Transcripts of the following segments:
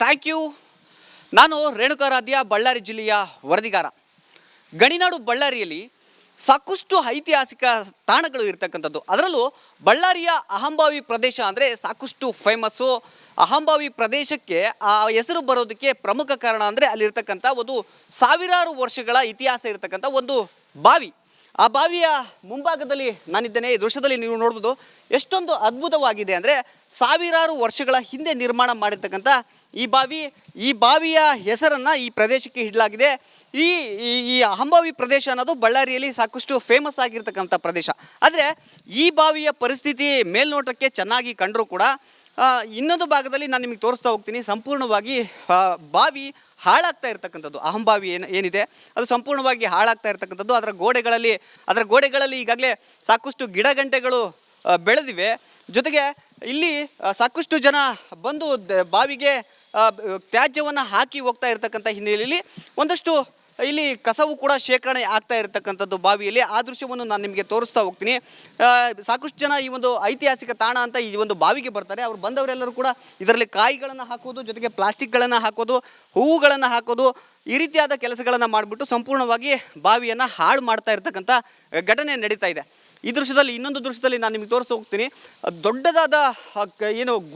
Thank you. ನಾನು ರೇಣುಕಾರಾಧ್ಯ, ಬಳ್ಳಾರಿ ಜಿಲ್ಲೆಯ ವರದಿಗಾರ. ಗಣಿನಾಡು ಬಳ್ಳಾರಿಯಲ್ಲಿ ಸಾಕಷ್ಟು ಐತಿಹಾಸಿಕ ತಾಣಗಳು ಇರ್ತಕ್ಕಂಥದ್ದು. ಅದರಲ್ಲೂ ಬಳ್ಳಾರಿಯ ಅಹಂಭಾವಿ ಪ್ರದೇಶ ಅಂದರೆ ಸಾಕಷ್ಟು ಫೇಮಸ್ಸು. ಅಹಂಭಾವಿ ಪ್ರದೇಶಕ್ಕೆ ಆ ಹೆಸರು ಬರೋದಕ್ಕೆ ಪ್ರಮುಖ ಕಾರಣ ಅಂದರೆ ಅಲ್ಲಿರ್ತಕ್ಕಂಥ ಒಂದು ಸಾವಿರಾರು ವರ್ಷಗಳ ಇತಿಹಾಸ ಇರತಕ್ಕಂಥ ಒಂದು ಬಾವಿ. ಆ ಬಾವಿಯ ಮುಂಭಾಗದಲ್ಲಿ ನಾನಿದ್ದೇನೆ. ಈ ದೃಶ್ಯದಲ್ಲಿ ನೀವು ನೋಡ್ಬೋದು ಎಷ್ಟೊಂದು ಅದ್ಭುತವಾಗಿದೆ ಅಂದರೆ ಸಾವಿರಾರು ವರ್ಷಗಳ ಹಿಂದೆ ನಿರ್ಮಾಣ ಮಾಡಿರ್ತಕ್ಕಂಥ ಈ ಬಾವಿಯ ಹೆಸರನ್ನು ಈ ಪ್ರದೇಶಕ್ಕೆ ಇಡಲಾಗಿದೆ. ಈ ಅಹಂಭಾವಿ ಪ್ರದೇಶ ಅನ್ನೋದು ಬಳ್ಳಾರಿಯಲ್ಲಿ ಸಾಕಷ್ಟು ಫೇಮಸ್ ಆಗಿರ್ತಕ್ಕಂಥ ಪ್ರದೇಶ. ಆದರೆ ಈ ಬಾವಿಯ ಪರಿಸ್ಥಿತಿ ಮೇಲ್ನೋಟಕ್ಕೆ ಚೆನ್ನಾಗಿ ಕಂಡರೂ ಕೂಡ ಇನ್ನೊಂದು ಭಾಗದಲ್ಲಿ ನಾನು ನಿಮಗೆ ತೋರಿಸ್ತಾ ಹೋಗ್ತೀನಿ. ಸಂಪೂರ್ಣವಾಗಿ ಬಾವಿ ಹಾಳಾಗ್ತಾ ಇರ್ತಕ್ಕಂಥದ್ದು. ಅಹಂಭಾವಿ ಏನಿದೆ ಅದು ಸಂಪೂರ್ಣವಾಗಿ ಹಾಳಾಗ್ತಾ ಇರ್ತಕ್ಕಂಥದ್ದು. ಅದರ ಗೋಡೆಗಳಲ್ಲಿ ಈಗಾಗಲೇ ಸಾಕಷ್ಟು ಗಿಡಗಂಟೆಗಳು ಬೆಳೆದಿವೆ. ಜೊತೆಗೆ ಇಲ್ಲಿ ಸಾಕಷ್ಟು ಜನ ಬಂದು ಬಾವಿಗೆ ತ್ಯಾಜ್ಯವನ್ನು ಹಾಕಿ ಹೋಗ್ತಾ ಇರ್ತಕ್ಕಂಥ ಹಿನ್ನೆಲೆಯಲ್ಲಿ ಒಂದಷ್ಟು ಇಲ್ಲಿ ಕಸವು ಕೂಡ ಶೇಖರಣೆ ಆಗ್ತಾ ಇರತಕ್ಕಂಥದ್ದು ಬಾವಿಯಲ್ಲಿ. ಆ ದೃಶ್ಯವನ್ನು ನಾನು ನಿಮಗೆ ತೋರಿಸ್ತಾ ಹೋಗ್ತೀನಿ. ಸಾಕಷ್ಟು ಜನ ಈ ಒಂದು ಐತಿಹಾಸಿಕ ತಾಣ ಅಂತ ಈ ಒಂದು ಬಾವಿಗೆ ಬರ್ತಾರೆ. ಅವ್ರು ಬಂದವರೆಲ್ಲರೂ ಕೂಡ ಇದರಲ್ಲಿ ಕಾಯಿಗಳನ್ನು ಹಾಕೋದು, ಜೊತೆಗೆ ಪ್ಲಾಸ್ಟಿಕ್ಗಳನ್ನು ಹಾಕೋದು, ಹೂವುಗಳನ್ನು ಹಾಕೋದು, ಈ ರೀತಿಯಾದ ಕೆಲಸಗಳನ್ನು ಮಾಡಿಬಿಟ್ಟು ಸಂಪೂರ್ಣವಾಗಿ ಬಾವಿಯನ್ನು ಹಾಳು ಮಾಡ್ತಾ ಇರ್ತಕ್ಕಂಥ ಘಟನೆ ನಡೀತಾ ಇದೆ. ಈ ದೃಶ್ಯದಲ್ಲಿ ಇನ್ನೊಂದು ದೃಶ್ಯದಲ್ಲಿ ನಾನು ನಿಮಗೆ ತೋರಿಸ್ತಾ ಹೋಗ್ತೀನಿ. ದೊಡ್ಡದಾದ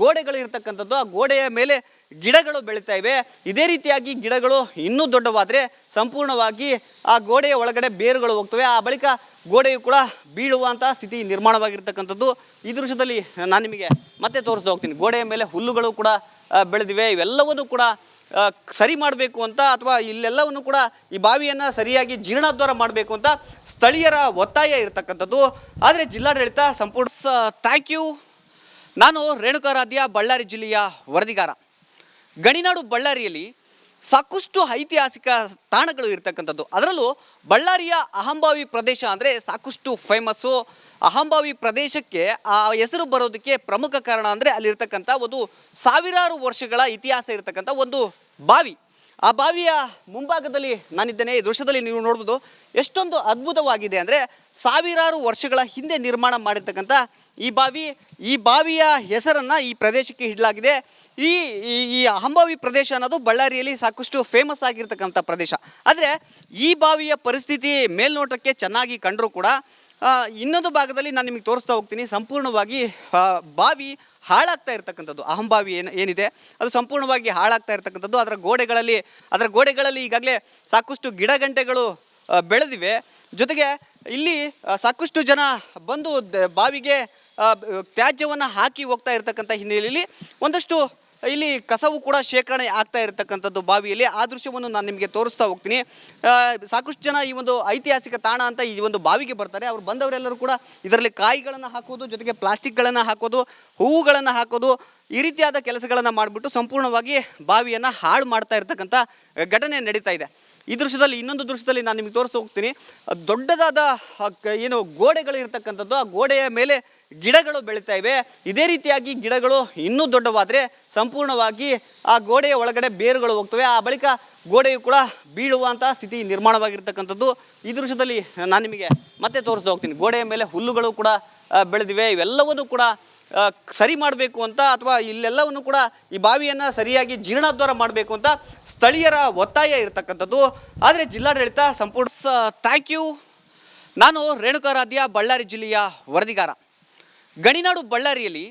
ಗೋಡೆಗಳು ಇರ್ತಕ್ಕಂಥದ್ದು. ಆ ಗೋಡೆಯ ಮೇಲೆ ಗಿಡಗಳು ಬೆಳೀತಾ ಇವೆ. ಇದೇ ರೀತಿಯಾಗಿ ಗಿಡಗಳು ಇನ್ನೂ ದೊಡ್ಡವಾದರೆ ಸಂಪೂರ್ಣವಾಗಿ ಆ ಗೋಡೆಯ ಒಳಗಡೆ ಬೇರುಗಳು ಹೋಗ್ತವೆ. ಆ ಬಳಿಕ ಗೋಡೆಯು ಕೂಡ ಬೀಳುವಂಥ ಸ್ಥಿತಿ ನಿರ್ಮಾಣವಾಗಿರ್ತಕ್ಕಂಥದ್ದು. ಈ ದೃಶ್ಯದಲ್ಲಿ ನಾನು ನಿಮಗೆ ಮತ್ತೆ ತೋರಿಸ್ತಾ ಹೋಗ್ತೀನಿ. ಗೋಡೆಯ ಮೇಲೆ ಹುಲ್ಲುಗಳು ಕೂಡ ಬೆಳೆದಿವೆ. ಇವೆಲ್ಲವನ್ನು ಕೂಡ ಸರಿ ಮಾಡಬೇಕು ಅಂತ, ಅಥವಾ ಇಲ್ಲೆಲ್ಲವನ್ನು ಕೂಡ ಈ ಬಾವಿಯನ್ನು ಸರಿಯಾಗಿ ಜೀರ್ಣೋದ್ಧಾರ ಮಾಡಬೇಕು ಅಂತ ಸ್ಥಳೀಯರ ಒತ್ತಾಯ ಇರತಕ್ಕಂಥದ್ದು. ಆದರೆ ಜಿಲ್ಲಾಡಳಿತ ಸಂಪೂರ್ಣ ಥ್ಯಾಂಕ್ ಯು. ನಾನು ರೇಣುಕಾರಾಧ್ಯ, ಬಳ್ಳಾರಿ ಜಿಲ್ಲೆಯ ವರದಿಗಾರ. ಗಣಿನಾಡು ಬಳ್ಳಾರಿಯಲ್ಲಿ ಸಾಕಷ್ಟು ಐತಿಹಾಸಿಕ ತಾಣಗಳು ಇರ್ತಕ್ಕಂಥದ್ದು. ಅದರಲ್ಲೂ ಬಳ್ಳಾರಿಯ ಅಹಂಭಾವಿ ಪ್ರದೇಶ ಅಂದರೆ ಸಾಕಷ್ಟು ಫೇಮಸ್ಸು. ಅಹಂಭಾವಿ ಪ್ರದೇಶಕ್ಕೆ ಆ ಹೆಸರು ಬರೋದಕ್ಕೆ ಪ್ರಮುಖ ಕಾರಣ ಅಂದರೆ ಅಲ್ಲಿರ್ತಕ್ಕಂಥ ಒಂದು ಸಾವಿರಾರು ವರ್ಷಗಳ ಇತಿಹಾಸ ಇರತಕ್ಕಂಥ ಒಂದು ಬಾವಿ. ಆ ಬಾವಿಯ ಮುಂಭಾಗದಲ್ಲಿ ನಾನಿದ್ದೇನೆ. ಈ ದೃಶ್ಯದಲ್ಲಿ ನೀವು ನೋಡ್ಬೋದು ಎಷ್ಟೊಂದು ಅದ್ಭುತವಾಗಿದೆ ಅಂದರೆ ಸಾವಿರಾರು ವರ್ಷಗಳ ಹಿಂದೆ ನಿರ್ಮಾಣ ಮಾಡಿರ್ತಕ್ಕಂಥ ಈ ಬಾವಿಯ ಹೆಸರನ್ನು ಈ ಪ್ರದೇಶಕ್ಕೆ ಇಡಲಾಗಿದೆ. ಈ ಅಹಂಭಾವಿ ಪ್ರದೇಶ ಅನ್ನೋದು ಬಳ್ಳಾರಿಯಲ್ಲಿ ಸಾಕಷ್ಟು ಫೇಮಸ್ ಆಗಿರ್ತಕ್ಕಂಥ ಪ್ರದೇಶ. ಆದರೆ ಈ ಬಾವಿಯ ಪರಿಸ್ಥಿತಿ ಮೇಲ್ನೋಟಕ್ಕೆ ಚೆನ್ನಾಗಿ ಕಂಡರೂ ಕೂಡ ಇನ್ನೊಂದು ಭಾಗದಲ್ಲಿ ನಾನು ನಿಮಗೆ ತೋರಿಸ್ತಾ ಹೋಗ್ತೀನಿ. ಸಂಪೂರ್ಣವಾಗಿ ಬಾವಿ ಹಾಳಾಗ್ತಾ ಇರ್ತಕ್ಕಂಥದ್ದು. ಅಹಂಭಾವಿ ಏನಿದೆ ಅದು ಸಂಪೂರ್ಣವಾಗಿ ಹಾಳಾಗ್ತಾ ಇರ್ತಕ್ಕಂಥದ್ದು. ಅದರ ಗೋಡೆಗಳಲ್ಲಿ ಈಗಾಗಲೇ ಸಾಕಷ್ಟು ಗಿಡಗಂಟೆಗಳು ಬೆಳೆದಿವೆ. ಜೊತೆಗೆ ಇಲ್ಲಿ ಸಾಕಷ್ಟು ಜನ ಬಂದು ಬಾವಿಗೆ ತ್ಯಾಜ್ಯವನ್ನು ಹಾಕಿ ಹೋಗ್ತಾ ಇರ್ತಕ್ಕಂಥ ಹಿನ್ನೆಲೆಯಲ್ಲಿ ಒಂದಷ್ಟು ಇಲ್ಲಿ ಕಸವು ಕೂಡ ಶೇಖರಣೆ ಆಗ್ತಾ ಇರತಕ್ಕಂಥದ್ದು ಬಾವಿಯಲ್ಲಿ. ಆ ದೃಶ್ಯವನ್ನು ನಾನು ನಿಮಗೆ ತೋರಿಸ್ತಾ ಹೋಗ್ತೀನಿ. ಸಾಕಷ್ಟು ಜನ ಈ ಒಂದು ಐತಿಹಾಸಿಕ ತಾಣ ಅಂತ ಈ ಒಂದು ಬಾವಿಗೆ ಬರ್ತಾರೆ. ಅವ್ರು ಬಂದವರೆಲ್ಲರೂ ಕೂಡ ಇದರಲ್ಲಿ ಕಾಯಿಗಳನ್ನು ಹಾಕೋದು, ಜೊತೆಗೆ ಪ್ಲಾಸ್ಟಿಕ್ಗಳನ್ನು ಹಾಕೋದು, ಹೂವುಗಳನ್ನು ಹಾಕೋದು, ಈ ರೀತಿಯಾದ ಕೆಲಸಗಳನ್ನು ಮಾಡಿಬಿಟ್ಟು ಸಂಪೂರ್ಣವಾಗಿ ಬಾವಿಯನ್ನು ಹಾಳು ಮಾಡ್ತಾ ಇರ್ತಕ್ಕಂಥ ಘಟನೆ ನಡೀತಾ ಇದೆ. ಈ ದೃಶ್ಯದಲ್ಲಿ ಇನ್ನೊಂದು ದೃಶ್ಯದಲ್ಲಿ ನಾನು ನಿಮಗೆ ತೋರಿಸ್ತಾ ಹೋಗ್ತೀನಿ. ದೊಡ್ಡದಾದ ಗೋಡೆಗಳು ಇರ್ತಕ್ಕಂಥದ್ದು. ಆ ಗೋಡೆಯ ಮೇಲೆ ಗಿಡಗಳು ಬೆಳೀತಾ ಇವೆ. ಇದೇ ರೀತಿಯಾಗಿ ಗಿಡಗಳು ಇನ್ನೂ ದೊಡ್ಡವಾದರೆ ಸಂಪೂರ್ಣವಾಗಿ ಆ ಗೋಡೆಯ ಒಳಗಡೆ ಬೇರುಗಳು ಹೋಗ್ತವೆ. ಆ ಬಳಿಕ ಗೋಡೆಯು ಕೂಡ ಬೀಳುವಂಥ ಸ್ಥಿತಿ ನಿರ್ಮಾಣವಾಗಿರ್ತಕ್ಕಂಥದ್ದು. ಈ ದೃಶ್ಯದಲ್ಲಿ ನಾನು ನಿಮಗೆ ಮತ್ತೆ ತೋರಿಸ್ತಾ ಹೋಗ್ತೀನಿ. ಗೋಡೆಯ ಮೇಲೆ ಹುಲ್ಲುಗಳು ಕೂಡ ಬೆಳೆದಿವೆ. ಇವೆಲ್ಲವನ್ನು ಕೂಡ ಸರಿ ಮಾಡಬೇಕು ಅಂತ, ಅಥವಾ ಇಲ್ಲೆಲ್ಲವನ್ನು ಕೂಡ ಈ ಬಾವಿಯನ್ನು ಸರಿಯಾಗಿ ಜೀರ್ಣೋದ್ಧಾರ ಮಾಡಬೇಕು ಅಂತ ಸ್ಥಳೀಯರ ಒತ್ತಾಯ ಇರತಕ್ಕಂಥದ್ದು. ಆದರೆ ಜಿಲ್ಲಾಡಳಿತ ಸಂಪೂರ್ಣ ಥ್ಯಾಂಕ್ ಯು. ನಾನು ರೇಣುಕಾರಾಧ್ಯ, ಬಳ್ಳಾರಿ ಜಿಲ್ಲೆಯ ವರದಿಗಾರ. ಗಣಿನಾಡು ಬಳ್ಳಾರಿಯಲ್ಲಿ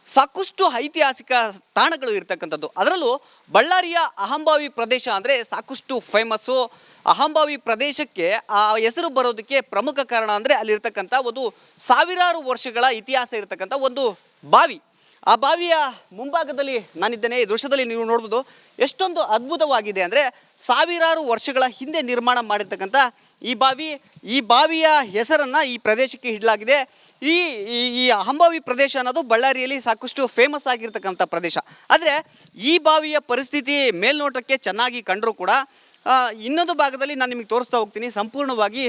ಸಾಕಷ್ಟು ಐತಿಹಾಸಿಕ ತಾಣಗಳು ಇರ್ತಕ್ಕಂಥದ್ದು. ಅದರಲ್ಲೂ ಬಳ್ಳಾರಿಯ ಅಹಂಭಾವಿ ಪ್ರದೇಶ ಅಂದರೆ ಸಾಕಷ್ಟು ಫೇಮಸ್ಸು. ಅಹಂಭಾವಿ ಪ್ರದೇಶಕ್ಕೆ ಆ ಹೆಸರು ಬರೋದಕ್ಕೆ ಪ್ರಮುಖ ಕಾರಣ ಅಂದರೆ ಅಲ್ಲಿರ್ತಕ್ಕಂಥ ಒಂದು ಸಾವಿರಾರು ವರ್ಷಗಳ ಇತಿಹಾಸ ಇರತಕ್ಕಂಥ ಒಂದು ಬಾವಿ. ಆ ಬಾವಿಯ ಮುಂಭಾಗದಲ್ಲಿ ನಾನಿದ್ದೇನೆ. ಈ ದೃಶ್ಯದಲ್ಲಿ ನೀವು ನೋಡ್ಬೋದು ಎಷ್ಟೊಂದು ಅದ್ಭುತವಾಗಿದೆ ಅಂದರೆ ಸಾವಿರಾರು ವರ್ಷಗಳ ಹಿಂದೆ ನಿರ್ಮಾಣ ಮಾಡಿರ್ತಕ್ಕಂಥ ಈ ಬಾವಿಯ ಹೆಸರನ್ನು ಈ ಪ್ರದೇಶಕ್ಕೆ ಇಡಲಾಗಿದೆ. ಈ ಅಹಂಭಾವಿ ಪ್ರದೇಶ ಅನ್ನೋದು ಬಳ್ಳಾರಿಯಲ್ಲಿ ಸಾಕಷ್ಟು ಫೇಮಸ್ ಆಗಿರ್ತಕ್ಕಂಥ ಪ್ರದೇಶ. ಆದರೆ ಈ ಬಾವಿಯ ಪರಿಸ್ಥಿತಿ ಮೇಲ್ನೋಟಕ್ಕೆ ಚೆನ್ನಾಗಿ ಕಂಡರೂ ಕೂಡ ಇನ್ನೊಂದು ಭಾಗದಲ್ಲಿ ನಾನು ನಿಮಗೆ ತೋರಿಸ್ತಾ ಹೋಗ್ತೀನಿ. ಸಂಪೂರ್ಣವಾಗಿ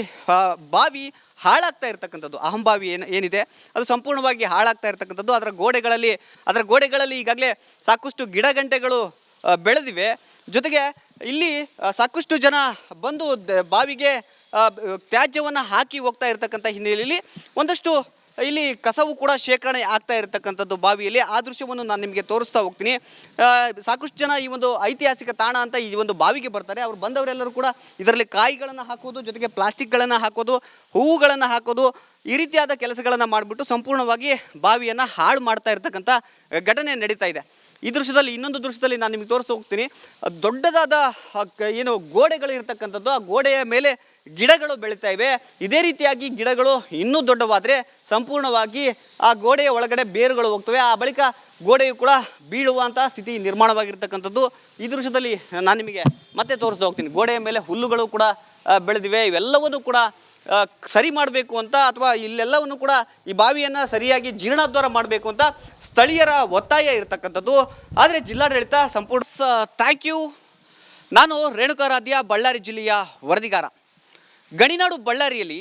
ಬಾವಿ ಹಾಳಾಗ್ತಾ ಇರ್ತಕ್ಕಂಥದ್ದು. ಅಹಂಭಾವಿ ಏನಿದೆ ಅದು ಸಂಪೂರ್ಣವಾಗಿ ಹಾಳಾಗ್ತಾ ಇರ್ತಕ್ಕಂಥದ್ದು. ಅದರ ಗೋಡೆಗಳಲ್ಲಿ ಈಗಾಗಲೇ ಸಾಕಷ್ಟು ಗಿಡಗಂಟೆಗಳು ಬೆಳೆದಿವೆ. ಜೊತೆಗೆ ಇಲ್ಲಿ ಸಾಕಷ್ಟು ಜನ ಬಂದು ಬಾವಿಗೆ ತ್ಯಾಜ್ಯವನ್ನು ಹಾಕಿ ಹೋಗ್ತಾ ಇರ್ತಕ್ಕಂಥ ಹಿನ್ನೆಲೆಯಲ್ಲಿ ಒಂದಷ್ಟು ಇಲ್ಲಿ ಕಸವು ಕೂಡ ಶೇಖರಣೆ ಆಗ್ತಾ ಇರತಕ್ಕಂಥದ್ದು ಬಾವಿಯಲ್ಲಿ. ಆ ದೃಶ್ಯವನ್ನು ನಾನು ನಿಮಗೆ ತೋರಿಸ್ತಾ ಹೋಗ್ತೀನಿ. ಸಾಕಷ್ಟು ಜನ ಈ ಒಂದು ಐತಿಹಾಸಿಕ ತಾಣ ಅಂತ ಈ ಒಂದು ಬಾವಿಗೆ ಬರ್ತಾರೆ. ಅವ್ರು ಬಂದವರೆಲ್ಲರೂ ಕೂಡ ಇದರಲ್ಲಿ ಕಾಯಿಗಳನ್ನು ಹಾಕೋದು, ಜೊತೆಗೆ ಪ್ಲಾಸ್ಟಿಕ್ಗಳನ್ನು ಹಾಕೋದು, ಹೂವುಗಳನ್ನು ಹಾಕೋದು, ಈ ರೀತಿಯಾದ ಕೆಲಸಗಳನ್ನು ಮಾಡಿಬಿಟ್ಟು ಸಂಪೂರ್ಣವಾಗಿ ಬಾವಿಯನ್ನು ಹಾಳು ಮಾಡ್ತಾ ಇರ್ತಕ್ಕಂಥ ಘಟನೆ ನಡೀತಾ ಇದೆ. ಈ ದೃಶ್ಯದಲ್ಲಿ ಇನ್ನೊಂದು ದೃಶ್ಯದಲ್ಲಿ ನಾನು ನಿಮಗೆ ತೋರಿಸ್ತಾ ಹೋಗ್ತೀನಿ. ದೊಡ್ಡದಾದ ಏನು ಗೋಡೆಗಳು ಇರ್ತಕ್ಕಂಥದ್ದು, ಆ ಗೋಡೆಯ ಮೇಲೆ ಗಿಡಗಳು ಬೆಳೀತಾ ಇವೆ. ಇದೇ ರೀತಿಯಾಗಿ ಗಿಡಗಳು ಇನ್ನೂ ದೊಡ್ಡವಾದರೆ ಸಂಪೂರ್ಣವಾಗಿ ಆ ಗೋಡೆಯ ಒಳಗಡೆ ಬೇರುಗಳು ಹೋಗ್ತವೆ. ಆ ಬಳಿಕ ಗೋಡೆಯು ಕೂಡ ಬೀಳುವಂಥ ಸ್ಥಿತಿ ನಿರ್ಮಾಣವಾಗಿರ್ತಕ್ಕಂಥದ್ದು. ಈ ದೃಶ್ಯದಲ್ಲಿ ನಾನು ನಿಮಗೆ ಮತ್ತೆ ತೋರಿಸ್ತಾ ಹೋಗ್ತೀನಿ. ಗೋಡೆಯ ಮೇಲೆ ಹುಲ್ಲುಗಳು ಕೂಡ ಬೆಳೆದಿವೆ. ಇವೆಲ್ಲವನ್ನು ಕೂಡ ಸರಿ ಮಾಡಬೇಕು ಅಂತ, ಅಥವಾ ಇಲ್ಲೆಲ್ಲವನ್ನು ಕೂಡ ಈ ಬಾವಿಯನ್ನು ಸರಿಯಾಗಿ ಜೀರ್ಣೋದ್ಧಾರ ಮಾಡಬೇಕು ಅಂತ ಸ್ಥಳೀಯರ ಒತ್ತಾಯ ಇರತಕ್ಕಂಥದ್ದು. ಆದರೆ ಜಿಲ್ಲಾಡಳಿತ ಸಂಪೂರ್ಣ ಥ್ಯಾಂಕ್ ಯು. ನಾನು ರೇಣುಕಾರಾಧ್ಯ, ಬಳ್ಳಾರಿ ಜಿಲ್ಲೆಯ ವರದಿಗಾರ. ಗಣಿನಾಡು ಬಳ್ಳಾರಿಯಲ್ಲಿ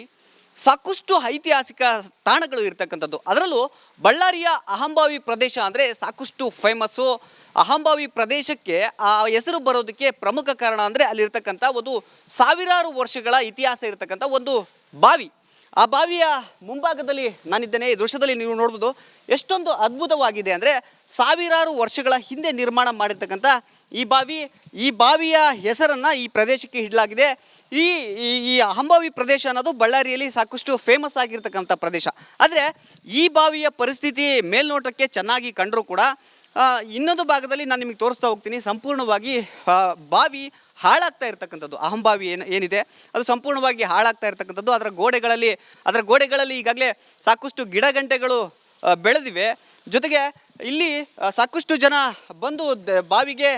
ಸಾಕಷ್ಟು ಐತಿಹಾಸಿಕ ತಾಣಗಳು ಇರ್ತಕ್ಕಂಥದ್ದು. ಅದರಲ್ಲೂ ಬಳ್ಳಾರಿಯ ಅಹಂಭಾವಿ ಪ್ರದೇಶ ಅಂದರೆ ಸಾಕಷ್ಟು ಫೇಮಸ್ಸು. ಅಹಂಭಾವಿ ಪ್ರದೇಶಕ್ಕೆ ಆ ಹೆಸರು ಬರೋದಕ್ಕೆ ಪ್ರಮುಖ ಕಾರಣ ಅಂದರೆ ಅಲ್ಲಿರ್ತಕ್ಕಂಥ ಒಂದು ಸಾವಿರಾರು ವರ್ಷಗಳ ಇತಿಹಾಸ ಇರತಕ್ಕಂಥ ಒಂದು ಬಾವಿ. ಆ ಬಾವಿಯ ಮುಂಭಾಗದಲ್ಲಿ ನಾನಿದ್ದೇನೆ. ಈ ದೃಶ್ಯದಲ್ಲಿ ನೀವು ನೋಡ್ಬೋದು ಎಷ್ಟೊಂದು ಅದ್ಭುತವಾಗಿದೆ ಅಂದರೆ ಸಾವಿರಾರು ವರ್ಷಗಳ ಹಿಂದೆ ನಿರ್ಮಾಣ ಮಾಡಿರ್ತಕ್ಕಂಥ ಈ ಬಾವಿಯ ಹೆಸರನ್ನು ಈ ಪ್ರದೇಶಕ್ಕೆ ಇಡಲಾಗಿದೆ. ಈ ಅಹಂಭಾವಿ ಪ್ರದೇಶ ಅನ್ನೋದು ಬಳ್ಳಾರಿಯಲ್ಲಿ ಸಾಕಷ್ಟು ಫೇಮಸ್ ಆಗಿರ್ತಕ್ಕಂಥ ಪ್ರದೇಶ. ಆದರೆ ಈ ಬಾವಿಯ ಪರಿಸ್ಥಿತಿ ಮೇಲ್ನೋಟಕ್ಕೆ ಚೆನ್ನಾಗಿ ಕಂಡರೂ ಕೂಡ ಇನ್ನೊಂದು ಭಾಗದಲ್ಲಿ ನಾನು ನಿಮಗೆ ತೋರಿಸ್ತಾ ಹೋಗ್ತೀನಿ. ಸಂಪೂರ್ಣವಾಗಿ ಬಾವಿ ಹಾಳಾಗ್ತಾ ಇರ್ತಕ್ಕಂಥದ್ದು. ಅಹಂಭಾವಿ ಏನಿದೆ ಅದು ಸಂಪೂರ್ಣವಾಗಿ ಹಾಳಾಗ್ತಾ ಇರ್ತಕ್ಕಂಥದ್ದು. ಅದರ ಗೋಡೆಗಳಲ್ಲಿ ಈಗಾಗಲೇ ಸಾಕಷ್ಟು ಗಿಡಗಂಟೆಗಳು ಬೆಳೆದಿವೆ. ಜೊತೆಗೆ ಇಲ್ಲಿ ಸಾಕಷ್ಟು ಜನ ಬಂದು ಬಾವಿಗೆ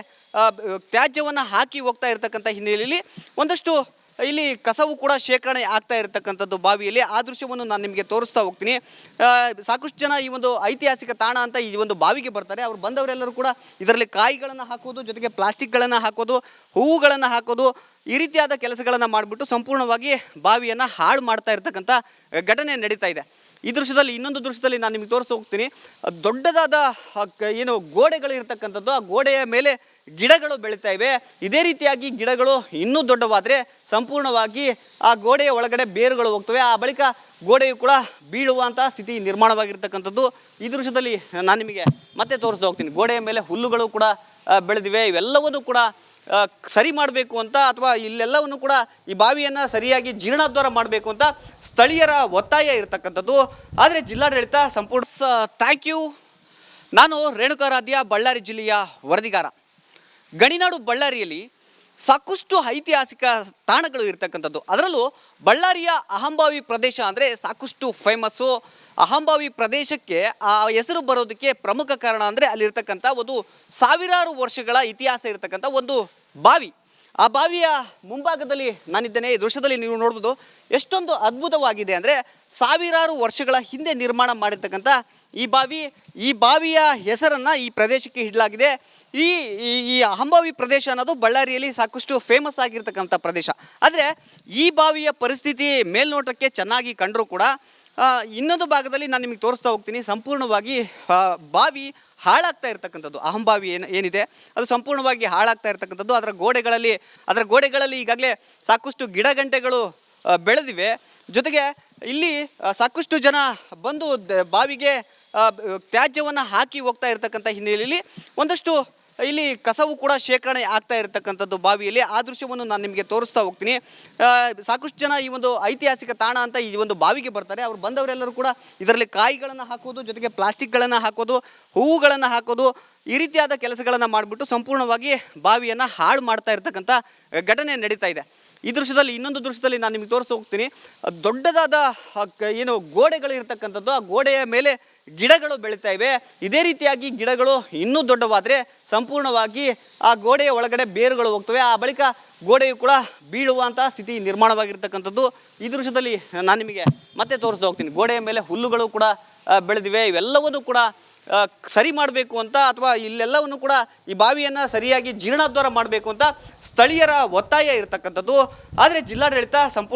ತ್ಯಾಜ್ಯವನ್ನು ಹಾಕಿ ಹೋಗ್ತಾ ಇರ್ತಕ್ಕಂಥ ಹಿನ್ನೆಲೆಯಲ್ಲಿ ಒಂದಷ್ಟು ಇಲ್ಲಿ ಕಸವು ಕೂಡ ಶೇಖರಣೆ ಆಗ್ತಾ ಇರತಕ್ಕಂಥದ್ದು ಬಾವಿಯಲ್ಲಿ. ಆ ದೃಶ್ಯವನ್ನು ನಾನು ನಿಮಗೆ ತೋರಿಸ್ತಾ ಹೋಗ್ತೀನಿ. ಸಾಕಷ್ಟು ಜನ ಈ ಒಂದು ಐತಿಹಾಸಿಕ ತಾಣ ಅಂತ ಈ ಒಂದು ಬಾವಿಗೆ ಬರ್ತಾರೆ. ಅವ್ರು ಬಂದವರೆಲ್ಲರೂ ಕೂಡ ಇದರಲ್ಲಿ ಕಾಯಿಗಳನ್ನು ಹಾಕೋದು, ಜೊತೆಗೆ ಪ್ಲಾಸ್ಟಿಕ್ಗಳನ್ನು ಹಾಕೋದು, ಹೂವುಗಳನ್ನು ಹಾಕೋದು, ಈ ರೀತಿಯಾದ ಕೆಲಸಗಳನ್ನು ಮಾಡಿಬಿಟ್ಟು ಸಂಪೂರ್ಣವಾಗಿ ಬಾವಿಯನ್ನು ಹಾಳು ಮಾಡ್ತಾ ಇರ್ತಕ್ಕಂಥ ಘಟನೆ ನಡೀತಾ ಇದೆ. ಈ ದೃಶ್ಯದಲ್ಲಿ ಇನ್ನೊಂದು ದೃಶ್ಯದಲ್ಲಿ ನಾನು ನಿಮಗೆ ತೋರಿಸ್ತಾ ಹೋಗ್ತೀನಿ. ದೊಡ್ಡದಾದ ಏನು ಗೋಡೆಗಳು ಇರ್ತಕ್ಕಂಥದ್ದು, ಆ ಗೋಡೆಯ ಮೇಲೆ ಗಿಡಗಳು ಬೆಳೀತಾ ಇವೆ. ಇದೇ ರೀತಿಯಾಗಿ ಗಿಡಗಳು ಇನ್ನೂ ದೊಡ್ಡವಾದರೆ ಸಂಪೂರ್ಣವಾಗಿ ಆ ಗೋಡೆಯ ಒಳಗಡೆ ಬೇರುಗಳು ಹೋಗ್ತವೆ. ಆ ಬಳಿಕ ಗೋಡೆಯು ಕೂಡ ಬೀಳುವಂಥ ಸ್ಥಿತಿ ನಿರ್ಮಾಣವಾಗಿರ್ತಕ್ಕಂಥದ್ದು. ಈ ದೃಶ್ಯದಲ್ಲಿ ನಾನು ನಿಮಗೆ ಮತ್ತೆ ತೋರಿಸ್ತಾ ಹೋಗ್ತೀನಿ. ಗೋಡೆಯ ಮೇಲೆ ಹುಲ್ಲುಗಳು ಕೂಡ ಬೆಳೆದಿವೆ. ಇವೆಲ್ಲವನ್ನು ಕೂಡ ಸರಿ ಮಾಡಬೇಕು ಅಂತ, ಅಥವಾ ಇಲ್ಲೆಲ್ಲವನ್ನು ಕೂಡ ಈ ಬಾವಿಯನ್ನು ಸರಿಯಾಗಿ ಜೀರ್ಣೋದ್ಧಾರ ಮಾಡಬೇಕು ಅಂತ ಸ್ಥಳೀಯರ ಒತ್ತಾಯ ಇರತಕ್ಕಂಥದ್ದು. ಆದರೆ ಜಿಲ್ಲಾಡಳಿತ ಸಂಪೂರ್ಣ ಥ್ಯಾಂಕ್ ಯು. ನಾನು ರೇಣುಕಾರಾಧ್ಯ, ಬಳ್ಳಾರಿ ಜಿಲ್ಲೆಯ ವರದಿಗಾರ. ಗಣಿನಾಡು ಬಳ್ಳಾರಿಯಲ್ಲಿ ಸಾಕಷ್ಟು ಐತಿಹಾಸಿಕ ತಾಣಗಳು ಇರ್ತಕ್ಕಂಥದ್ದು. ಅದರಲ್ಲೂ ಬಳ್ಳಾರಿಯ ಅಹಂಭಾವಿ ಪ್ರದೇಶ ಅಂದರೆ ಸಾಕಷ್ಟು ಫೇಮಸ್ಸು. ಅಹಂಭಾವಿ ಪ್ರದೇಶಕ್ಕೆ ಆ ಹೆಸರು ಬರೋದಕ್ಕೆ ಪ್ರಮುಖ ಕಾರಣ ಅಂದರೆ ಅಲ್ಲಿರ್ತಕ್ಕಂಥ ಒಂದು ಸಾವಿರಾರು ವರ್ಷಗಳ ಇತಿಹಾಸ ಇರತಕ್ಕಂಥ ಒಂದು ಬಾವಿ. ಆ ಬಾವಿಯ ಮುಂಭಾಗದಲ್ಲಿ ನಾನಿದ್ದೇನೆ. ಈ ದೃಶ್ಯದಲ್ಲಿ ನೀವು ನೋಡ್ಬೋದು ಎಷ್ಟೊಂದು ಅದ್ಭುತವಾಗಿದೆ ಅಂದರೆ ಸಾವಿರಾರು ವರ್ಷಗಳ ಹಿಂದೆ ನಿರ್ಮಾಣ ಮಾಡಿರ್ತಕ್ಕಂಥ ಈ ಬಾವಿಯ ಹೆಸರನ್ನು ಈ ಪ್ರದೇಶಕ್ಕೆ ಇಡಲಾಗಿದೆ. ಈ ಅಹಂಭಾವಿ ಪ್ರದೇಶ ಅನ್ನೋದು ಬಳ್ಳಾರಿಯಲ್ಲಿ ಸಾಕಷ್ಟು ಫೇಮಸ್ ಆಗಿರ್ತಕ್ಕಂಥ ಪ್ರದೇಶ. ಆದರೆ ಈ ಬಾವಿಯ ಪರಿಸ್ಥಿತಿ ಮೇಲ್ನೋಟಕ್ಕೆ ಚೆನ್ನಾಗಿ ಕಂಡರೂ ಕೂಡ ಇನ್ನೊಂದು ಭಾಗದಲ್ಲಿ ನಾನು ನಿಮಗೆ ತೋರಿಸ್ತಾ ಹೋಗ್ತೀನಿ. ಸಂಪೂರ್ಣವಾಗಿ ಬಾವಿ ಹಾಳಾಗ್ತಾ ಇರ್ತಕ್ಕಂಥದ್ದು. ಅಹಂಭಾವಿ ಏನಿದೆ ಅದು ಸಂಪೂರ್ಣವಾಗಿ ಹಾಳಾಗ್ತಾ ಇರ್ತಕ್ಕಂಥದ್ದು. ಅದರ ಗೋಡೆಗಳಲ್ಲಿ ಈಗಾಗಲೇ ಸಾಕಷ್ಟು ಗಿಡಗಂಟೆಗಳು ಬೆಳೆದಿವೆ. ಜೊತೆಗೆ ಇಲ್ಲಿ ಸಾಕಷ್ಟು ಜನ ಬಂದು ಬಾವಿಗೆ ತ್ಯಾಜ್ಯವನ್ನು ಹಾಕಿ ಹೋಗ್ತಾ ಇರ್ತಕ್ಕಂಥ ಹಿನ್ನೆಲೆಯಲ್ಲಿ ಒಂದಷ್ಟು ಇಲ್ಲಿ ಕಸವು ಕೂಡ ಶೇಖರಣೆ ಆಗ್ತಾ ಇರತಕ್ಕಂಥದ್ದು ಬಾವಿಯಲ್ಲಿ. ಆ ದೃಶ್ಯವನ್ನು ನಾನು ನಿಮಗೆ ತೋರಿಸ್ತಾ ಹೋಗ್ತೀನಿ. ಸಾಕಷ್ಟು ಜನ ಈ ಒಂದು ಐತಿಹಾಸಿಕ ತಾಣ ಅಂತ ಈ ಒಂದು ಬಾವಿಗೆ ಬರ್ತಾರೆ. ಅವ್ರು ಬಂದವರೆಲ್ಲರೂ ಕೂಡ ಇದರಲ್ಲಿ ಕಾಯಿಗಳನ್ನು ಹಾಕೋದು, ಜೊತೆಗೆ ಪ್ಲಾಸ್ಟಿಕ್ಗಳನ್ನು ಹಾಕೋದು, ಹೂವುಗಳನ್ನು ಹಾಕೋದು, ಈ ರೀತಿಯಾದ ಕೆಲಸಗಳನ್ನು ಮಾಡಿಬಿಟ್ಟು ಸಂಪೂರ್ಣವಾಗಿ ಬಾವಿಯನ್ನು ಹಾಳು ಮಾಡ್ತಾ ಇರ್ತಕ್ಕಂಥ ಘಟನೆ ನಡೀತಾ ಇದೆ. ಈ ದೃಶ್ಯದಲ್ಲಿ ಇನ್ನೊಂದು ದೃಶ್ಯದಲ್ಲಿ ನಾನು ನಿಮಗೆ ತೋರಿಸ್ತಾ ಹೋಗ್ತೀನಿ. ದೊಡ್ಡದಾದ ಏನು ಗೋಡೆಗಳು ಇರ್ತಕ್ಕಂಥದ್ದು, ಆ ಗೋಡೆಯ ಮೇಲೆ ಗಿಡಗಳು ಬೆಳೀತಾ ಇವೆ. ಇದೇ ರೀತಿಯಾಗಿ ಗಿಡಗಳು ಇನ್ನೂ ದೊಡ್ಡವಾದರೆ ಸಂಪೂರ್ಣವಾಗಿ ಆ ಗೋಡೆಯ ಒಳಗಡೆ ಬೇರುಗಳು ಹೋಗ್ತವೆ. ಆ ಬಳಿಕ ಗೋಡೆಯು ಕೂಡ ಬೀಳುವಂಥ ಸ್ಥಿತಿ ನಿರ್ಮಾಣವಾಗಿರ್ತಕ್ಕಂಥದ್ದು. ಈ ದೃಶ್ಯದಲ್ಲಿ ನಾನು ನಿಮಗೆ ಮತ್ತೆ ತೋರಿಸ್ತಾ ಹೋಗ್ತೀನಿ. ಗೋಡೆಯ ಮೇಲೆ ಹುಲ್ಲುಗಳು ಕೂಡ ಬೆಳೆದಿವೆ. ಇವೆಲ್ಲವನ್ನು ಕೂಡ ಸರಿ ಮಾಡಬೇಕು ಅಂತ, ಅಥವಾ ಇಲ್ಲೆಲ್ಲವನ್ನು ಕೂಡ ಈ ಬಾವಿಯನ್ನು ಸರಿಯಾಗಿ ಜೀರ್ಣೋದ್ಧಾರ ಮಾಡಬೇಕು ಅಂತ ಸ್ಥಳೀಯರ ಒತ್ತಾಯ ಇರತಕ್ಕಂಥದ್ದು. ಆದರೆ ಜಿಲ್ಲಾಡಳಿತ ಸಂಪೂರ್ಣ